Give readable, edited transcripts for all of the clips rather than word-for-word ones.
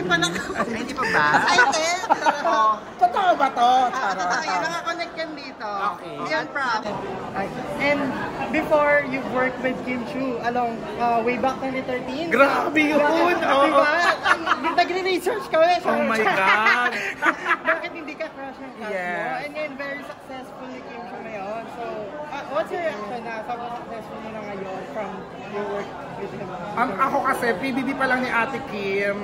pala. Hindi pa ba? Excited! Totoo ba to? Totoo, yun, nakakonect yan dito. Okay. Yan, proud. And before you worked with Kim Chu along way back 2013. Grabe yun! Diba? Nagre-research kami. Oh my God! Bakit hindi ka crush ng cast mo? And ngayon, very successful ni Kim Chu ngayon. So, what's your reaction na sobrang successful mo na ngayon from your work with him? Ako kasi, PBB pa lang ni Ate Kim,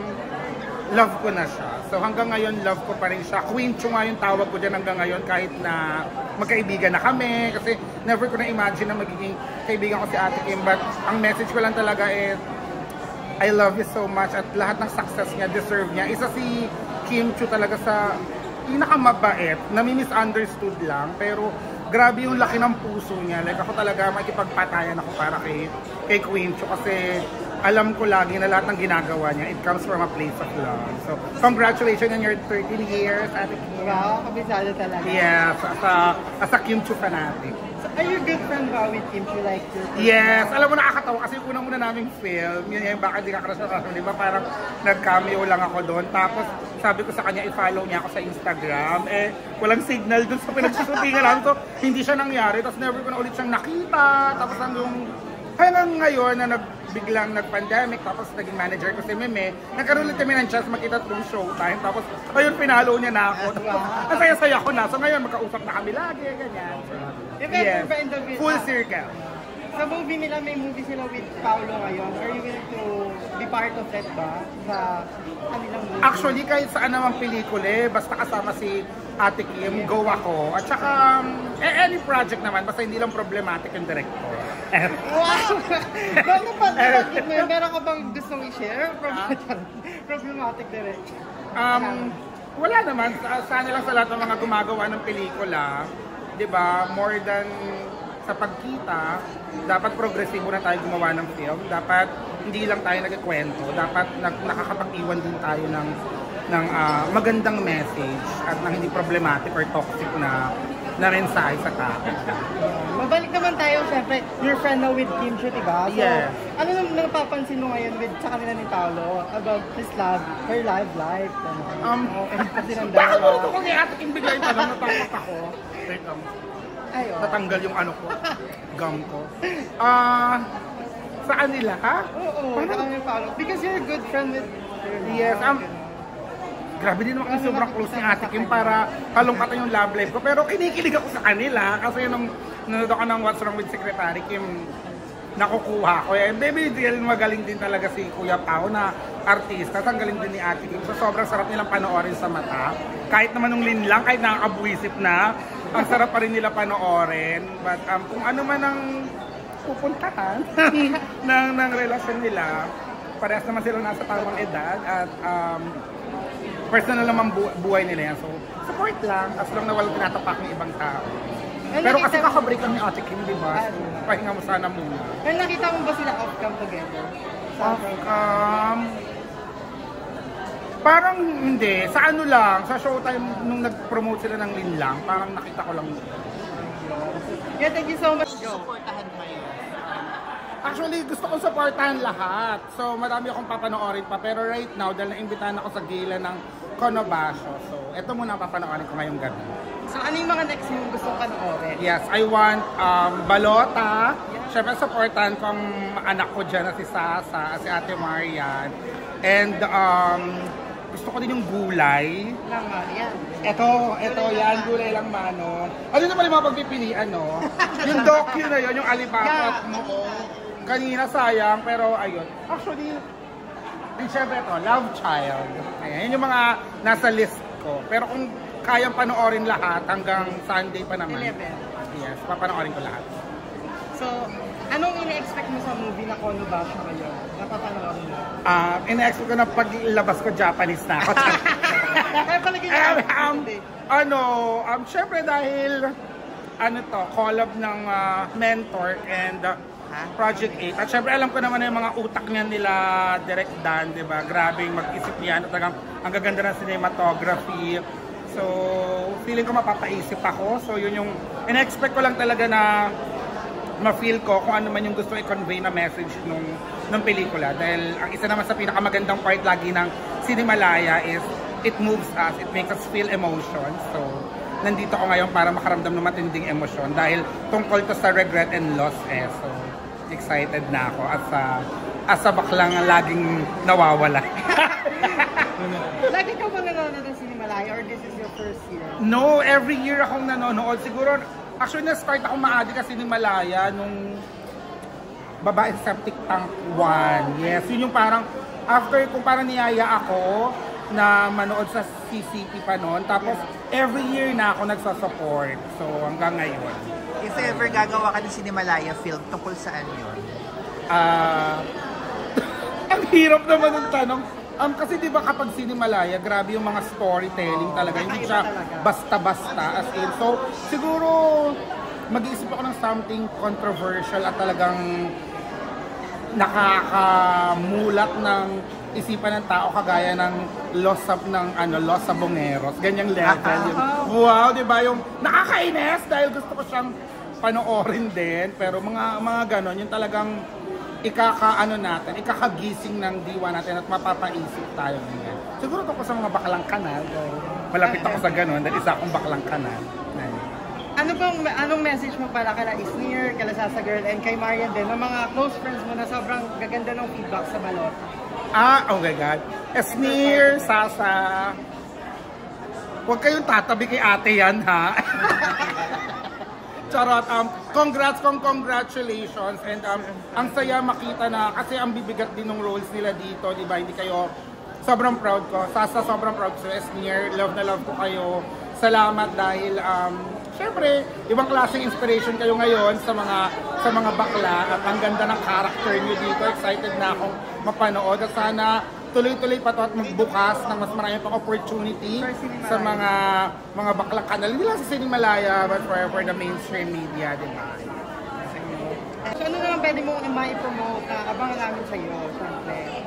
love ko na siya. So hanggang ngayon, love ko pa rin siya. Queen Chu nga yung tawag ko dyan hanggang ngayon kahit na magkaibigan na kami. Kasi never ko na-imagine na magiging kaibigan ko si Ate Kim. But ang message ko lang talaga is, I love you so much at lahat ng success niya, deserve niya. Isa si Kim Chu talaga sa pinakamabait, nami-misunderstood lang. Pero grabe yung laki ng puso niya. Like ako talaga, makikipagpatayan ako para kay Queen Chu kasi alam ko lagi na lahat ng ginagawa niya, it comes from a place of love. So, congratulations on your 13 years, Ate Kim. Wow, kabisado talaga. Yes, as a Kim Chu fanatic. So, are you good friend ba with Kim Chu like you? Yes, alam mo nakakatawa kasi yung unang-una naming film, yun yung baka di ka crush na di ba? Parang nag-cameo lang ako doon. Tapos sabi ko sa kanya, i-follow niya ako sa Instagram. Eh, walang signal doon sa pinagsusutingan namin. So, hindi siya nangyari. Tapos never ko na ulit siyang nakita. Tapos hanggang ngayon na biglang nag-pandemic, tapos naging manager ko si Meme, nagkaroon ulit kami ng chance makita itong showtime, tapos ayun, pinalo niya na ako. Ang saya-saya ko na. So ngayon, magkausap na kami lagi, ganyan. So, yes, full circle. Sa movie nila, may movie sila with Paolo ngayon. Are you willing to be part of that ba? Sa kanilang movie? Actually, kahit saan namang pelikula, basta kasama si Ate Kim, go ako. At saka, any project naman, basta hindi lang problematic yung director. Wow! Bakit pa? Meron ka bang gustong i-share? Problematic director. Wala naman. Sana lang sa lahat ng mga gumagawa ng pelikula, di ba, more than sa pagkita, dapat progresibo na tayo gumawa ng film. Dapat hindi lang tayo nagkikwento. Dapat nakakapag-iwan din tayo ng magandang message at ng hindi problematic or toxic na mensahe sa tao. Mabalik naman tayo, syempre, your friend now with Kim Chu, diba? So, yes. Ano nang napapansin mo ngayon sa kanila ni Paolo about his love, her life? Kasi nang bakit mo ito kung Ate Kim bigla yung tanong, natakot ako. Wait lang. Natanggal yung ano ko, gum ko. Saan nila, ha? Oo, ni Paolo. Because you're a good friend with her. Yes, grabe din naman kasi sobrang close ni Ate Kim para palungkatan yung love life ko. Pero kinikilig ako sa kanila kasi nung nanood ako ng What's Wrong with Secretary Kim, nakukuha ko. Baby deal, magaling din talaga si Kuya Pao na artista. Ang galing din ni Ate Kim. So sobrang sarap nilang panoorin sa mata. Kahit naman nung linlang, kahit nakakabuisip na, ang sarap pa rin nila panoorin. But kung ano man ang pupuntahan ng relasyon nila, parehas naman sila nasa tamang edad at personal naman buhay nila yan. So, support lang as long na walang tinatapak ng ibang tao. Pero kasi kakabreak lang ni Ate Kim, di ba? So, pahinga mo sana muna. Pero nakita mo ba sila off-cam together? Off-cam? Parang hindi. Sa ano lang, sa showtime nung nag-promote sila ng linlang, parang nakita ko lang. Yeah, thank you so much. Supportahan mo yun. Actually, gusto kong supportahan lahat. So, marami akong papanoorin pa. Pero right now, dahil naimbitahan ako sa gala ng Conobasio. So, ito muna ang papanoorin ko ngayong gabi. So, ano yung mga next mo gusto panoorin? Yes, I want Balota. Siyempre, supportahan ko ang anak ko dyan na si Sasa, si Ate Marian. And gusto ko din yung gulay. Lang, yan. Ito yan, gulay lang mano. Ano naman yung mga pagpipilian, no? Yung docu na yun, yung alibaba mo. Kanina sayang, pero ayun. Actually, and syempre ito, Love Child. Ayan, yun yung mga nasa list ko. Pero kung kayang panoorin lahat hanggang Sunday pa naman. 11. Yes, papanoorin ko lahat. So, anong ina-expect mo sa movie na Conobasio ngayon? Napapanoorin mo? Ina-expect ko na paglabas ko Japanese na ako. Kaya palagi niya syempre dahil collab ng Mentor and Project 8. At syempre alam ko naman na yung mga utak niya nila Direct Dan, di ba? Grabing mag-isip niyan. At ang gaganda ng cinematography. So, feeling ko mapapaisip ako. So, yun yung ina-expect ko lang talaga na ma-feel ko kung ano man yung gusto i-convey na message nung pelikula. Dahil ang isa naman sa pinakamagandang part lagi ng Sinimalaya is, it moves us, it makes us feel emotions. So, nandito ako ngayon para makaramdam ng matinding emosyon dahil tungkol to sa regret and loss eh. So, excited na ako as a baklang laging nawawala. Lagi ka ba nanonood ng Sinimalaya or this is your first year? No, every year akong nanonood. Siguro, actually na-start ako maadi kasi ni Malaya nung Babae sa Septic Tank 1. Yes, yun yung parang, after kung parang niyaya ako na manood sa CCP pa noon. Tapos, every year na ako nagsasupport. So, hanggang ngayon. If ever gagawa ka ng Sinimalaya film, tungkol saan yun? Ang hirap naman ng tanong. Kasi di ba kapag Sinimalaya, grabe yung mga storytelling talaga. Hindi siya basta-basta as in. So, siguro mag-iisip ako ng something controversial at talagang nakakamulat ng isipan ng tao kagaya ng Los Sabongeros. Ganyang level. Yung, wow, di ba? Yung nakakainis dahil gusto ko siyang panoorin din. Pero mga ganon, yung talagang ikakagising ng diwa natin at mapapaisip tayo ngayon. Siguro to ko sa mga baklang kanal. Malapit ako sa ganon dahil isa akong baklang kanal. Anong message mo pala kala Isnir, kala Sasa Girl, and kay Marian din, ng mga close friends mo na sobrang gaganda ng feedback sa balot? Oh my God. Isnir, Sasa, huwag kayong tatabi kay ate yan, ha? Charot, congratulations and ang saya makita na kasi ang bibigat din ng roles nila dito, di ba? Hindi kayo, sobrang proud ko. Sasa, sobrang proud ko. Esnier, love na love ko kayo. Salamat dahil, syempre, ibang klaseng inspiration kayo ngayon sa mga bakla at ang ganda ng character nyo dito. Excited na akong mapanood at sana tuloy-tuloy pa to at magbukas ng mas marami pang opportunity sa mga baklang kanal. Hindi lang sa Sinimalaya, but for the mainstream media, di ba? So ano naman pwede mong i-promote na abangan namin sa iyo, syempre?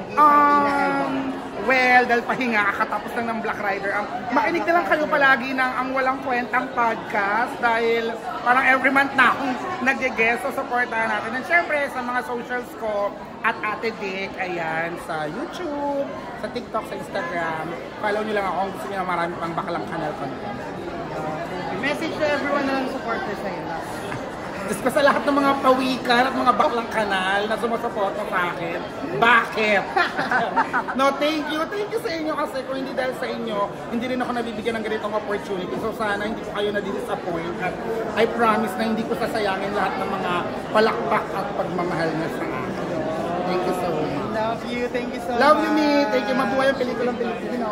Well, dahil pahinga, kakatapos lang ng Black Rider. Makinig na lang kayo palagi ng Ang Walang Kwentang podcast dahil parang every month na akong nag-guest, so supportahan natin. And syempre, sa mga socials ko, at Ate Dick, ayan, sa YouTube, sa TikTok, sa Instagram. Follow nyo lang ako kung gusto nyo na marami pang baklang kanal content. Message to everyone na supporter sa iyo. Diyos ko sa lahat ng mga pawikan at mga baklang kanal na sumusuporta sa akin. Bakit? No, thank you sa inyo kasi kung hindi dahil sa inyo, hindi rin ako nabibigyan ng ganitong opportunity. So sana hindi ko kayo na-disappoint at I promise na hindi ko sasayangin lahat ng mga palakpak at pagmamahal niya sa akin. Thank you so much. Love you, thank you so much. Love you, me. Thank you. Mabuhay ang pelikulang Pilipino.